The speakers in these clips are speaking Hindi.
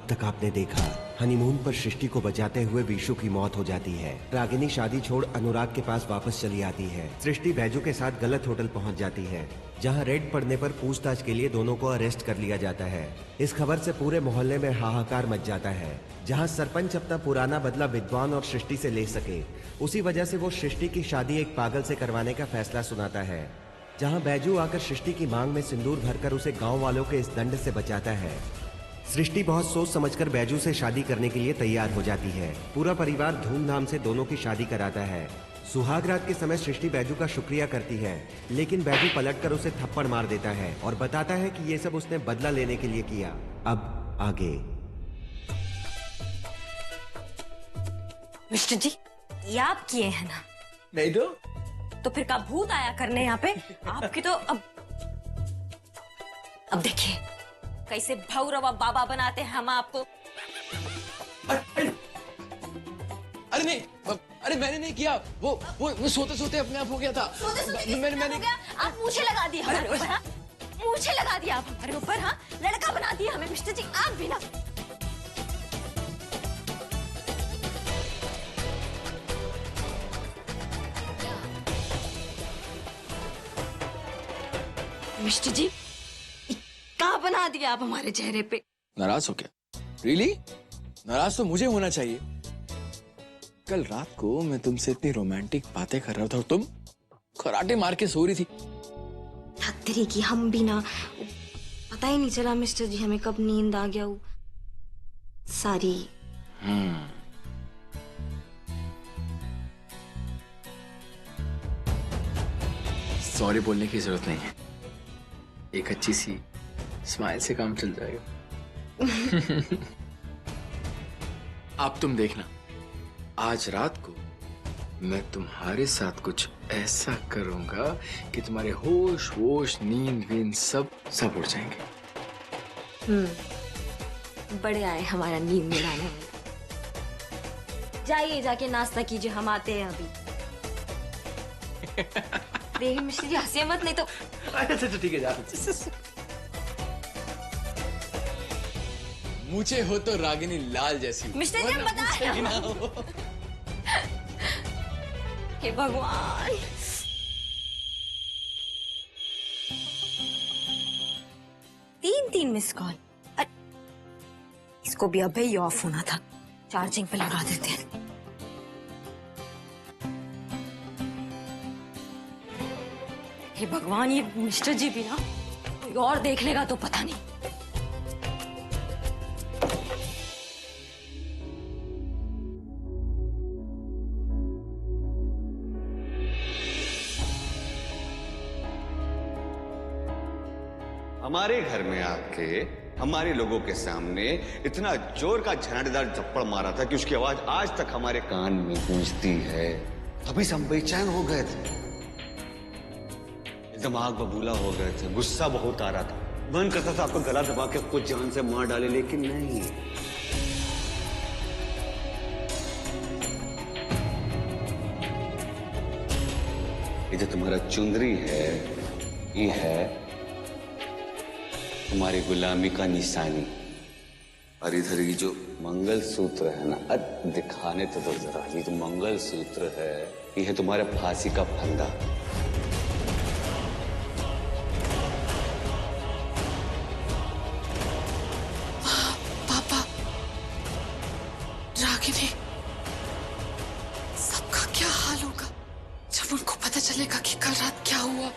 अब तक आपने देखा, हनीमून पर सृष्टि को बचाते हुए विशु की मौत हो जाती है। रागिनी शादी छोड़ अनुराग के पास वापस चली आती है। सृष्टि बैजू के साथ गलत होटल पहुंच जाती है, जहां रेड पड़ने पर पूछताछ के लिए दोनों को अरेस्ट कर लिया जाता है। इस खबर से पूरे मोहल्ले में हाहाकार मच जाता है। जहां सरपंच अपना पुराना बदला विद्वान और सृष्टि से ले सके, उसी वजह से वो सृष्टि की शादी एक पागल से करवाने का फैसला सुनाता है। जहां बैजू आकर सृष्टि की मांग में सिंदूर भरकर उसे गांव वालों के इस दंड से बचाता है। सृष्टि बहुत सोच समझकर बैजू से शादी करने के लिए तैयार हो जाती है। पूरा परिवार धूमधाम से दोनों की शादी कराता है। सुहाग रात के समय सृष्टि बैजू का शुक्रिया करती है, लेकिन बैजू पलटकर उसे थप्पड़ मार देता है और बताता है कि ये सब उसने बदला लेने के लिए किया। अब आगे। मिस्टर जी, ये आप किए हैं ना? नहीं तो फिर का भूत आया करने यहाँ पे? आपकी तो अब देखिए कैसे भौरवा बाबा बनाते हैं हम आपको। अरे नहीं, अरे मैंने नहीं किया। वो सोते सोते अपने आप हो गया था। मैंने आप मूछे लगा दिए हमारे ऊपर। हाँ, मूछे लगा दिया आप हमारे ऊपर। हाँ, लड़का बना दिया हमें मिस्टर जी, आप भी ना। मिस्टर जी, क्या बना दिया आप हमारे चेहरे पे? नाराज हो क्या? रियली? नाराज तो मुझे होना चाहिए। कल रात को मैं तुमसे इतनी रोमांटिक बातें कर रहा था और तुम खराटे मार के सो रही थी। तेरी की हम भी ना, पता ही नहीं चला मिस्टर जी हमें कब नींद आ गया। सारी सॉरी बोलने की जरूरत नहीं है, एक अच्छी सी स्माइल से काम चल जाएगा। अब तुम देखना, आज रात को मैं तुम्हारे साथ कुछ ऐसा करूंगा कि तुम्हारे होश वोश नींद वींद सब उड़ जाएंगे। बड़े आए हमारा नींद मिलाने में। जाइए जाके नाश्ता कीजिए, हम आते हैं अभी। देखिए मिश्री जी, हंसिए मत नहीं तो। अच्छा ठीक है, जा। मुझे हो तो रागिनी लाल जैसी। मिस्टर जी, हम बताएं। हे भगवान, तीन मिस कॉल। इसको भी अभी ही ऑफ होना था, चार्जिंग पे लगा देते हैं। हे भगवान, ये मिस्टर जी भी ना कोई और देख लेगा तो पता नहीं। हमारे घर में आके हमारे लोगों के सामने इतना जोर का झनाटेदार थप्पड़ मारा था कि उसकी आवाज आज तक हमारे कान में गूंजती है। अभी से हम बेचैन हो गए थे, दिमाग बबूला हो गए थे, गुस्सा बहुत आ रहा था, मन करता था आपको गला दबा के कुछ जान से मार डाले, लेकिन नहीं। ये जो तुम्हारा चुंदरी है, ये है तुम्हारी गुलामी का निशानी, और इधर ये जो मंगल सूत्र है ना, अब दिखाने तो दो जरा। ये जो मंगल सूत्र है, ये है तुम्हारे फांसी का फंदा। पापा, रागिनी, सबका क्या हाल होगा जब उनको पता चलेगा कि कल रात क्या हुआ।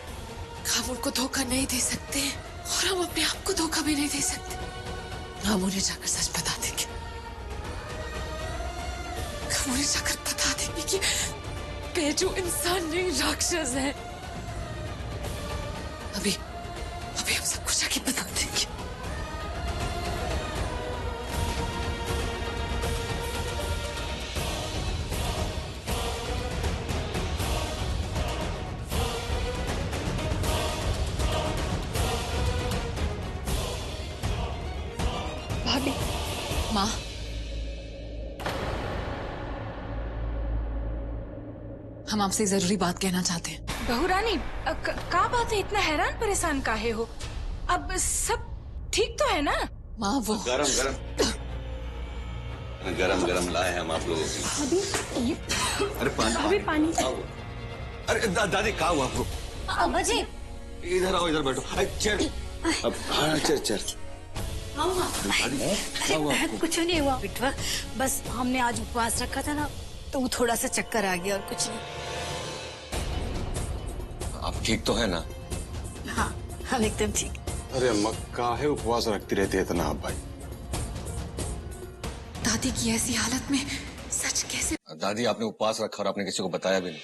हम उनको धोखा नहीं दे सकते और हम अपने आप को धोखा भी नहीं दे सकते। हम उन्हें जाकर सच बता देंगे। हम उन्हें जाकर बता देंगे कि बैजू इंसान नहीं, राक्षस है। अभी हम सबको जाके बता देंगे। भाभी, माँ, हम आपसे जरूरी बात कहना चाहते हैं। बहू रानी, का बात है? इतना हैरान परेशान काहे हो? अब सब ठीक तो है ना? माँ, वो गरम गरम गरम लाए हैं हम आप लोगों के लिए। अभी ये अरे अभी पानी क्या हुआ? अरे दादी क्या हुआ आपको? अब्बा जी इधर आओ, इधर बैठो। अरे चल अब, हाँ चल चल। दादी क्या हुआ आपको? कुछ नहीं हुआ बिटवा, बस हमने आज उपवास रखा था ना, तो वो थोड़ा सा चक्कर आ गया और कुछ नहीं। आप ठीक तो है ना? हाँ हम एकदम ठीक। अरे अम्मा काहे उपवास रखती रहती है इतना आप भाई? दादी की ऐसी हालत में सच कैसे? दादी आपने उपवास रखा और आपने किसी को बताया भी नहीं।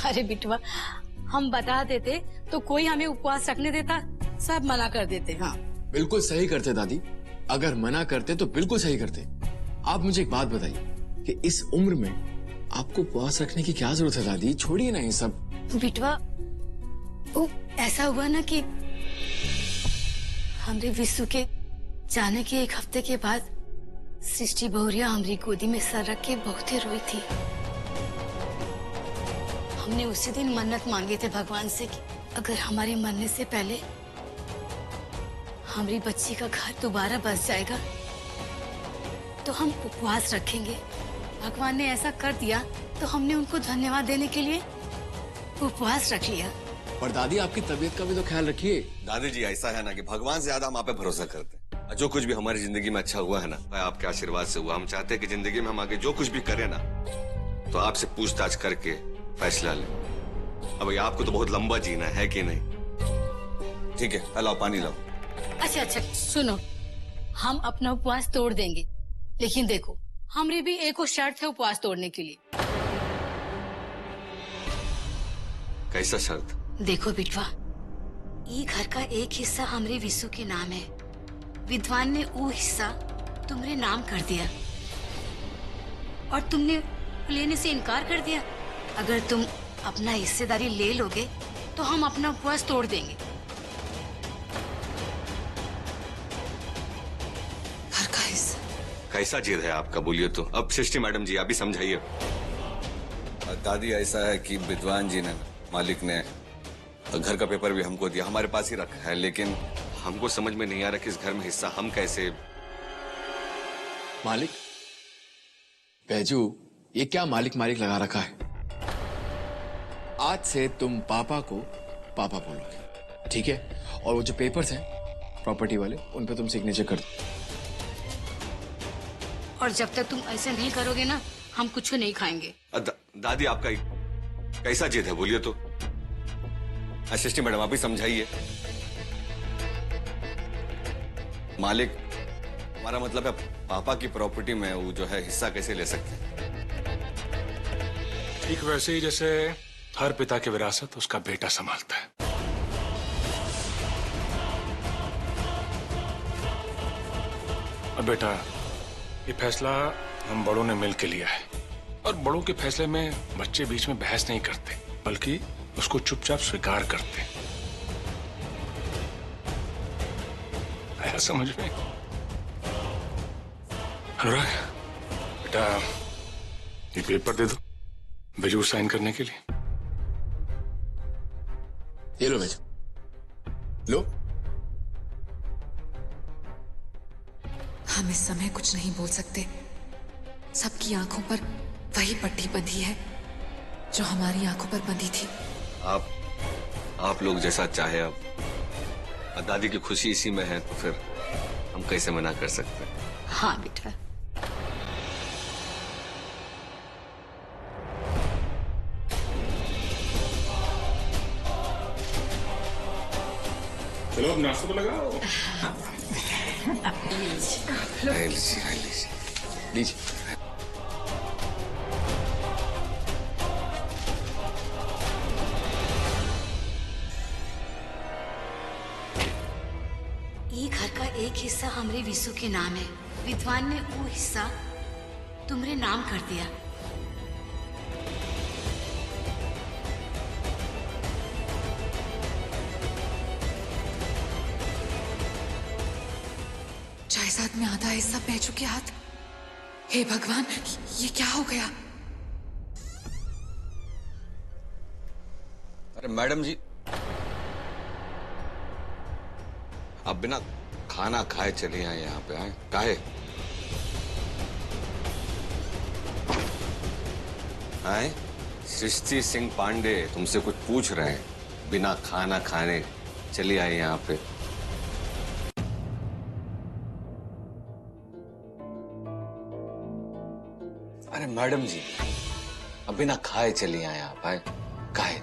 अरे बिटवा, हम बता देते तो कोई हमें उपवास रखने देता? सब मना कर देते। हाँ बिल्कुल सही करते दादी, अगर मना करते तो बिल्कुल सही करते। आप मुझे एक बात बताइए कि इस उम्र में आपको उपवास रखने की क्या जरूरत है दादी? छोड़िए ना ये सब। बिटवा, वो ऐसा हुआ ना कि हमरे विश्व के जाने के एक हफ्ते के बाद सृष्टि बहुरिया हमारी गोदी में सर रख के बहुत ही रोई थी। हमने उसी दिन मन्नत मांगे थे भगवान से कि अगर हमारे मरने से पहले हमारी बच्ची का घर दोबारा बस जाएगा तो हम उपवास रखेंगे। भगवान ने ऐसा कर दिया तो हमने उनको धन्यवाद देने के लिए उपवास रख लिया। पर दादी आपकी तबीयत का भी तो ख्याल रखिए। दादी जी ऐसा है ना कि भगवान से ज्यादा हम आप पे भरोसा करते हैं। जो कुछ भी हमारी जिंदगी में अच्छा हुआ है ना, वह आपके आशीर्वाद से हुआ। हम चाहते हैं कि जिंदगी में हम आगे जो कुछ भी करें ना, तो आपसे पूछताछ करके फैसला लें। अब आपको तो बहुत लंबा जीना है कि नहीं? ठीक है, लाओ पानी लाओ। अच्छा अच्छा सुनो, हम अपना उपवास तोड़ देंगे, लेकिन देखो हमारी भी एक और शर्त है उपवास तोड़ने के लिए। कैसा शर्त? देखो बिटवा, ये घर का एक हिस्सा हमारे विशु के नाम है। विद्वान ने वो हिस्सा तुम्हारे नाम कर दिया और तुमने लेने से इनकार कर दिया। अगर तुम अपना हिस्सेदारी ले लोगे तो हम अपना उपवास तोड़ देंगे। घर का हिस्सा? कैसा जिद है आपका, बोलिए तो। अब सृष्टि मैडम जी आप भी समझाइए। दादी ऐसा है कि विद्वान जी ने, मालिक ने घर का पेपर भी हमको दिया, हमारे पास ही रखा है, लेकिन हमको समझ में नहीं आ रहा कि इस घर में हिस्सा हम कैसे। मालिक? बैजू, ये क्या मालिक मालिक लगा रखा है? आज से तुम पापा को पापा बोलोगे, ठीक है? और वो जो पेपर्स हैं प्रॉपर्टी वाले, उन पे तुम सिग्नेचर कर दो। और जब तक तुम ऐसे नहीं करोगे ना, हम कुछ नहीं खाएंगे। दादी आपका कैसा जिद है, बोलिए तो। सृष्टि मैडम आप ही समझाइए। मालिक, हमारा मतलब है पापा की प्रॉपर्टी में वो जो है हिस्सा कैसे ले सकते हैं? ठीक वैसे ही जैसे हर पिता की विरासत उसका बेटा संभालता है। अब बेटा, ये फैसला हम बड़ों ने मिल के लिया है, और बड़ों के फैसले में बच्चे बीच में बहस नहीं करते, बल्कि उसको चुपचाप स्वीकार करते। आया समझ में? अनुराग बेटा, ये पेपर दे दो बैजू साइन करने के लिए। ये लो बैजू, लो। हम इस समय कुछ नहीं बोल सकते। सबकी आंखों पर वही पट्टी बंधी है जो हमारी आंखों पर बंधी थी। आप लोग जैसा चाहे। अब दादी की खुशी इसी में है, तो फिर हम कैसे मना कर सकते हैं? हाँ बेटा। चलो अब नाश्ता तो लगाओ। लीजिए। ये घर का एक हिस्सा हमारे विशु के नाम है। विद्वान ने वो हिस्सा तुम्हारे नाम कर दिया। जायदाद में आधा हिस्सा बैजू के हाथ। हे भगवान, ये क्या हो गया? अरे मैडम जी, आप बिना खाना खाए चले आए यहाँ पे। आए काहे? आए सृष्टि सिंह पांडे तुमसे कुछ पूछ रहे हैं, बिना खाना खाने चली आई यहाँ पे। अरे मैडम जी, अब बिना खाए चली आए आप। आए काहे?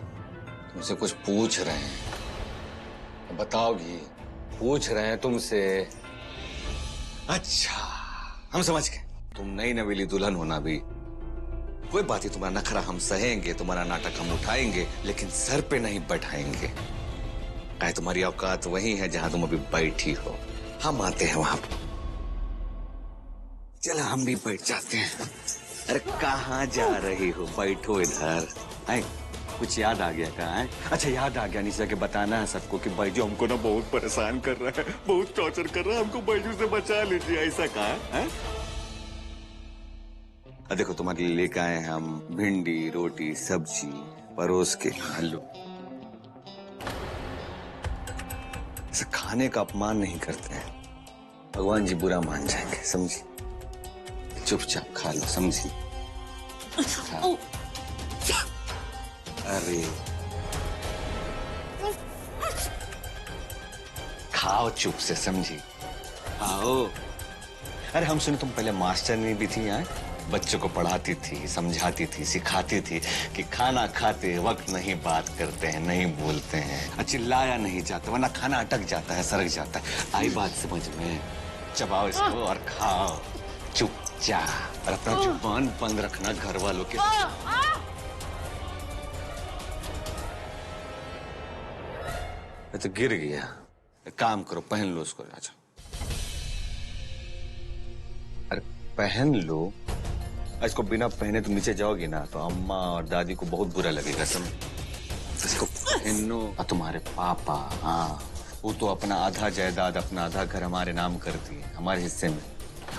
तुमसे कुछ पूछ रहे हैं, बताओगी? पूछ रहे हैं तुमसे। अच्छा, हम समझ गए, तुम नई नवेली दुल्हन होना भी कोई बात ही, तुम्हारा नखरा हम सहेंगे, तुम्हारा नाटक हम उठाएंगे, लेकिन सर पे नहीं बैठाएंगे। काहे तुम्हारी औकात वही है जहां तुम अभी बैठी हो, हम आते हैं वहां पर। चलो हम भी बैठ जाते हैं। अरे कहाँ जा रही हो? बैठो इधर। आए कुछ याद आ गया क्या? है अच्छा याद आ गया, निशा के बताना है सबको कि बैजू हमको ना बहुत परेशान कर रहा है, बहुत टॉर्चर कर रहा है, हमको बैजू से बचा लीजिए, ऐसा कहा है? देखो तुम्हारे लिए लेकर आए हैं हम भिंडी, रोटी, सब्जी परोस के। आलू ऐसा खाने का अपमान नहीं करते हैं, भगवान जी बुरा मान जाएंगे, समझी? चुपचाप खा लो, समझी? अरे खाओ चुप से, समझी? आओ। अरे हम सुने तुम पहले मास्टरनी भी थी यहाँ, बच्चों को पढ़ाती थी, समझाती थी, सिखाती थी कि खाना खाते वक्त नहीं बात करते हैं, नहीं बोलते हैं, चिल्लाया नहीं जाता वरना खाना अटक जाता है, सरक जाता है। आई बात समझ में? चबाओ इसको और खाओ चुपचाप, और अपना जुबान बंद रखना घर वालों के। तो गिर गया, एक काम करो, पहन लो उसको। राजा अरे पहन लो, इसको बिना पहने तुम नीचे जाओगी ना तो अम्मा और दादी को बहुत बुरा लगेगा, समझ? इसको पहनो। और तुम्हारे पापा, हाँ वो तो अपना आधा जायदाद, अपना आधा घर हमारे नाम कर दिए, हमारे हिस्से में।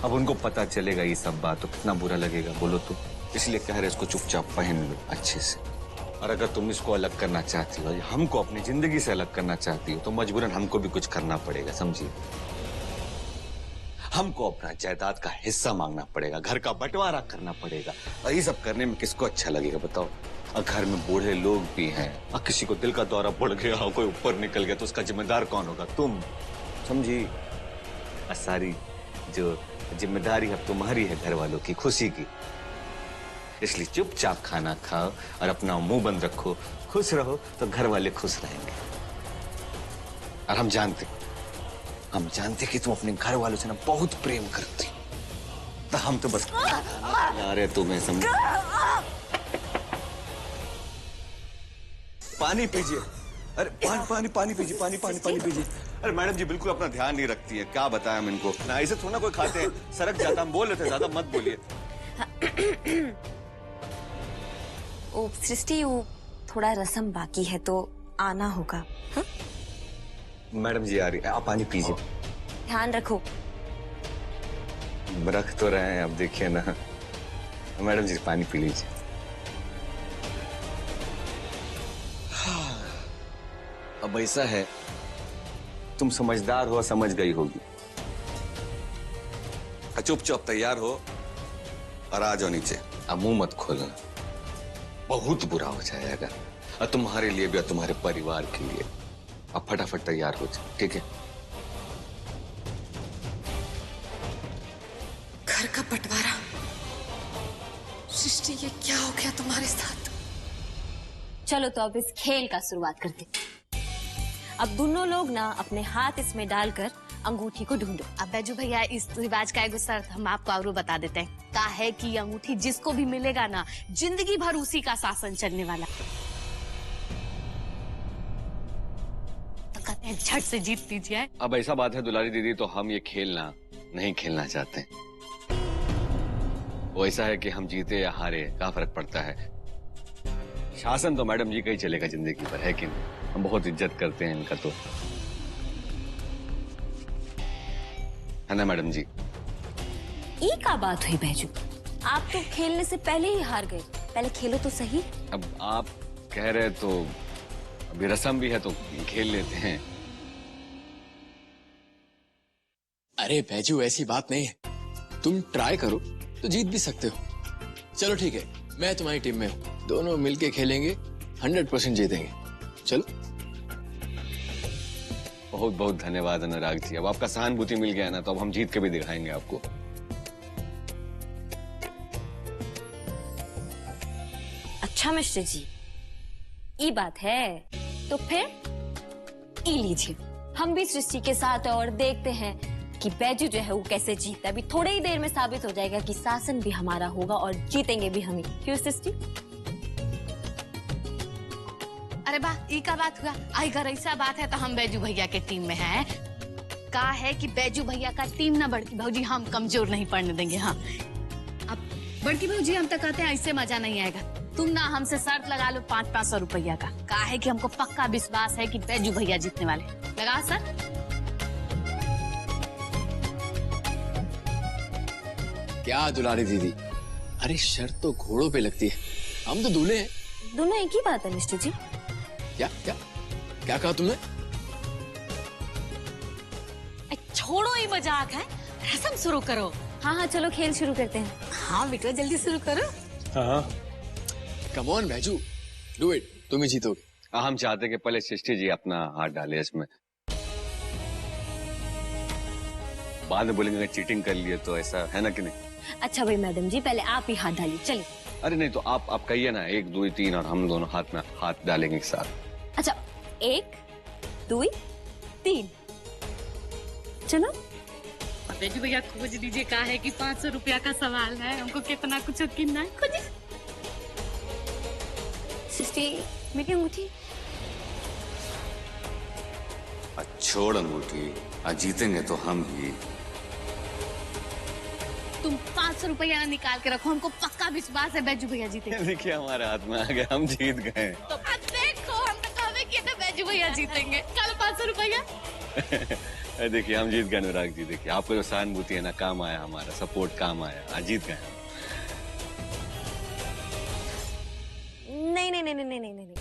अब उनको पता चलेगा ये सब बात तो कितना बुरा लगेगा, बोलो तो। इसलिए कह रहे इसको चुपचाप पहन लो अच्छे से। और अगर तुम इसको अलग करना चाहती हो, हमको अपनी जिंदगी से अलग करना चाहती हो, तो मजबूरन हमको भी कुछ करना पड़ेगा, समझिए? हमको अपना जायदाद का हिस्सा मांगना पड़ेगा, घर का बंटवारा करना पड़ेगा। और ये सब करने में किसको अच्छा लगेगा बताओ? और घर में बूढ़े लोग भी हैं, और किसी को दिल का दौरा पड़ गया, कोई ऊपर निकल गया तो उसका जिम्मेदार कौन होगा? तुम, समझी? सारी जो जिम्मेदारी अब तुम्हारी है घर वालों की खुशी की। इसलिए चुपचाप खाना खाओ और अपना मुंह बंद रखो, खुश रहो तो घर वाले खुश रहेंगे। और हम जानते कि तुम अपने घर वालों से ना बहुत प्रेम करती, तो हम तो बस यार तुम्हें समझ। पानी पीजिए। अरे पानी पीजिए, पानी पीजिए। अरे मैडम जी बिल्कुल अपना ध्यान नहीं रखती है, क्या बताएं हम इनको? ना ऐसे थोड़ा कोई खाते हैं, सरक जाता। हम बोल रहे थे ज्यादा मत बोलिए। ओ सृष्टि, वो थोड़ा रसम बाकी है तो आना होगा। हा? मैडम जी आ रही है, आप पानी पीजिए। ध्यान रखो। रख तो रहे हैं, अब देखिए ना। मैडम जी पानी पी लीजिए। अब ऐसा है, तुम समझदार हो, समझ गई होगी। चुपचाप तैयार हो और आ जाओ नीचे। अब मुंह मत खोलना, बहुत बुरा हो जाएगा, और तुम्हारे लिए भी और तुम्हारे परिवार के लिए। अब फटाफट तैयार हो जाओ, ठीक है? घर का बंटवारा? सृष्टि ये क्या हो गया तुम्हारे साथ? चलो तो अब इस खेल का शुरुआत करते। अब दोनों लोग ना अपने हाथ इसमें डालकर अंगूठी को ढूंढो। अब बैजू भैया इस रिवाज का गुस्सा हम आपको और बता देते हैं। का है कि अंगूठी जिसको भी मिलेगा ना, जिंदगी भर उसी का शासन चलने वाला। तो कहते हैं झट से जीत लीजिए। अब ऐसा बात है दुलारी दीदी, तो हम ये खेलना नहीं खेलना चाहते। वो ऐसा है कि हम जीते या हारे क्या फर्क पड़ता है? शासन तो मैडम जी का ही चलेगा जिंदगी पर, है कि नहीं? हम बहुत इज्जत करते हैं इनका, तो है ना मैडम जी? ये क्या बात हुई बैजू? आप तो खेलने से पहले ही हार गए, पहले खेलो तो सही। अब आप कह रहे तो अभी रस्म भी है तो खेल लेते हैं। अरे बैजू ऐसी बात नहीं है, तुम ट्राई करो तो जीत भी सकते हो। चलो ठीक है, मैं तुम्हारी टीम में हूँ, दोनों मिलके खेलेंगे, 100% जीतेंगे। चलो। बहुत बहुत धन्यवाद अनुराग जी। अब आपका सहानुभूति मिल गया ना, तो अब हम जीत के भी दिखाएंगे आपको। अच्छा मिस्टर जी, ये बात है तो फिर ई लीजिए, हम भी सृष्टि के साथ हैं और देखते हैं कि बैजू जो है वो कैसे जीतता है। अभी थोड़ी ही देर में साबित हो जाएगा कि शासन भी हमारा होगा और जीतेंगे भी हम ही। क्यों सृष्टि? अरे वाह, ई का बात हुआ। आई अगर ऐसा बात है तो हम बैजू भैया के टीम में हैं। का है कि बैजू भैया का टीम ना बड़की भौजी हम कमजोर नहीं पड़ने देंगे। हाँ, अब बड़की भौजी हम तो कहते हैं ऐसे मजा नहीं आएगा, तुम ना हमसे शर्त लगा लो 500 रुपया का। कहा है कि हमको पक्का विश्वास है कि बैजू भैया जीतने वाले। लगा सर? क्या दुलारी दीदी, अरे शर्त तो घोड़ों पे लगती है, हम तो दूल्हे हैं। दोनों एक ही बात है मिस्टर जी। क्या क्या क्या कहा तुमने? छोड़ो ये मजाक है, रस्म शुरू करो। हाँ हाँ चलो खेल शुरू करते हैं। हाँ बेटा जल्दी शुरू करो। हाँ come on Baiju, do it, तुम ही जीतोगे। हम चाहते कि पहले सृष्टि जी अपना हाथ डाले इसमें, बाद में बोलेंगे चीटिंग कर लिए, तो ऐसा है ना कि नहीं? अच्छा भाई मैडम जी, पहले आप ही हाथ डालिए। चलिए। अरे नहीं, तो आप कहिए ना 1 2 3 और हम दोनों हाथ में हाथ डालेंगे एक साथ। अच्छा 1 2 3 चलो। बैजू भैया खोज दीजिए, कहा है कि 500 रुपया का सवाल है, हमको कितना कुछ गिनना है। खोजिए। सृष्टि मेरी अंगूठी। छोड़ अंगूठी, आज जीतेंगे तो हम ही। तुम 500 रुपया निकाल के रखो, हमको पक्का विश्वास है बैजू भैया जीतेंगे। देखिए हमारे हाथ में आ गए, हम जीत गए। तो देखो, हम तो कहवे किए थे बैजू भैया जीतेंगे। कल 500 रुपया। देखिए हम जीत गए अनुराग जी। देखिए आपको जो सहानुभूति है ना, काम आया, हमारा सपोर्ट काम आया, आज जीत गए हम। नहीं नहीं नहीं नहीं नहीं नहीं,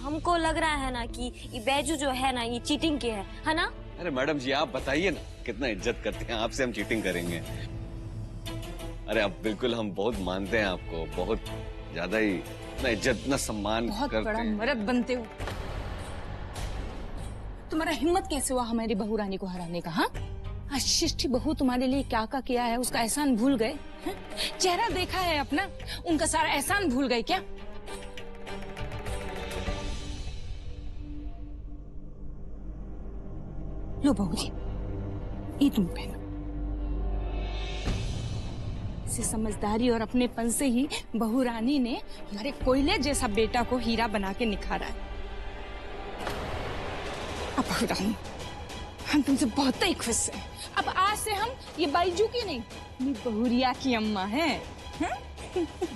हमको लग रहा है ना कि ये बैजू जो है ना ये चीटिंग के है ना? अरे मैडम जी आप बताइए ना, कितना इज्जत करते हैं आपसे, हम चीटिंग करेंगे? अरे अब बिल्कुल हम बहुत मानते हैं आपको, बहुत ज्यादा ही ना इज्जत ना सम्मान बहुत करते बड़ा हैं। मर्द बनते हो। तुम्हारा हिम्मत कैसे हुआ हमारी बहू रानी को हराने का? हाँ, आज सृष्टि बहू तुम्हारे लिए क्या क्या किया है, उसका एहसान भूल गए? चेहरा देखा है अपना, उनका सारा एहसान भूल गए क्या? लो बहू जी, ये तुम पहनो। इसे समझदारी और अपनेपन से ही बहू रानी ने हमारे कोयले जैसा बेटा को हीरा बना के निखारा है। अब बहू रानी, हम तुमसे बहुत ही खुश हैं। अब आज से हम ये बैजू की नहीं, ये बहुरिया की अम्मा हैं।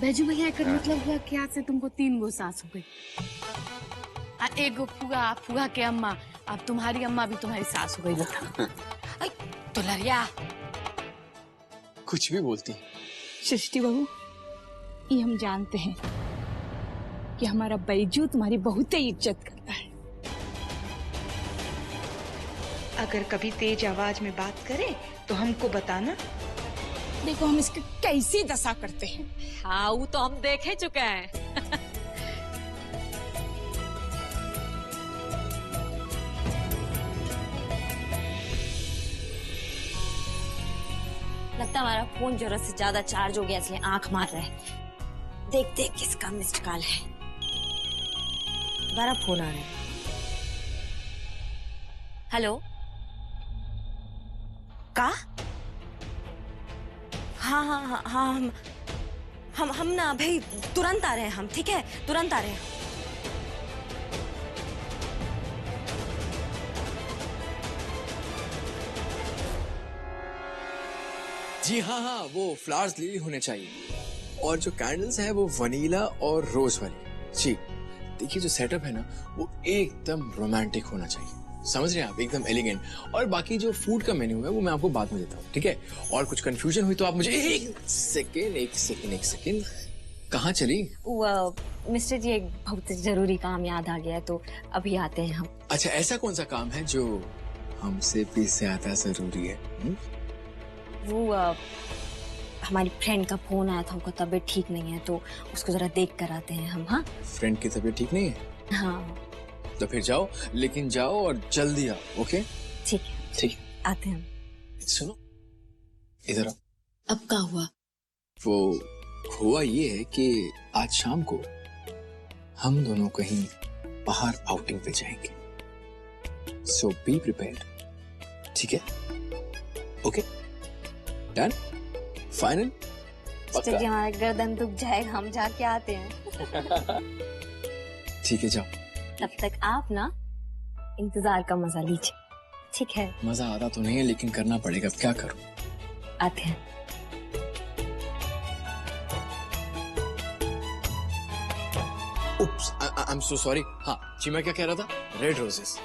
बैजू भैया का मतलब हुआ कि आज से तुमको 3 गो सास हो गई। एक गो फुआ, फुआ के अम्मा, अब तुम्हारी अम्मा भी तुम्हारी सास हो गई बेटा। तो लरिया कुछ भी बोलती। सृष्टि बहू, ये हम जानते हैं कि हमारा बैजू तुम्हारी बहुत ही इज्जत करता है। अगर कभी तेज आवाज में बात करे तो हमको बताना। देखो हम इसकी कैसी दशा करते हैं। हाँ वो तो हम देख ही चुके हैं। लगता है हमारा फोन जरूरत से ज्यादा चार्ज हो गया, इसलिए आंख मार रहा है। देखते किसका मिस्ड कॉल है। दोबारा फोन आ रहा है। हेलो, का? हाँ हाँ हाँ हाँ, हम ना भाई तुरंत आ रहे हैं हम। ठीक है, तुरंत आ रहे हैं। जी हाँ हाँ, वो फ्लावर्स लिली होने चाहिए, और जो कैंडल्स है वो वनीला और रोज वाली। जी देखिए, जो सेटअप है ना वो एकदम रोमांटिक होना चाहिए, समझ रहे हैं आप, एकदम एलिगेंट। और बाकी जो फूड का मेन्यू है वो मैं आपको बाद में देता हूँ, ठीक है? और कुछ कंफ्यूजन हुई तो आप मुझे एक सेकेंड कहाँ चली? मिस्टर जी एक बहुत जरूरी काम याद आ गया है, तो अभी आते हैं हम। अच्छा, ऐसा कौन सा काम है जो हमसे भी ज्यादा जरूरी है? हमारी फ्रेंड का फोन आया था, उनको तबीयत ठीक नहीं है, तो उसको जरा देख कर आते हैं हम। हाँ फ्रेंड की तबीयत ठीक नहीं है? हाँ तो फिर जाओ, लेकिन जाओ और जल्दी आओ। ओके ठीक है, ठीक आते हैं हम। है। सुनो इधर आओ। अब क्या हुआ? वो हुआ ये है कि आज शाम को हम दोनों कहीं बाहर आउटिंग पे जाएंगे, सो बी प्रिपेयर्ड। ठीक है? Okay done final? मिस्टर जी हमारा गर्दन दुख जाएगा, हम जाके आते हैं। ठीक है जाओ। तब तक आप ना इंतजार का मजा लीजिए। ठीक है? मजा आता तो नहीं है, लेकिन करना पड़ेगा, अब क्या करूं। आते हैं। Oops, I'm so sorry. हाँ जी, मैं क्या कह रहा था? Red roses.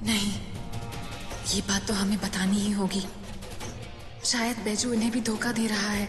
नहीं, ये बात तो हमें बतानी ही होगी। शायद बैजू इन्हें भी धोखा दे रहा है।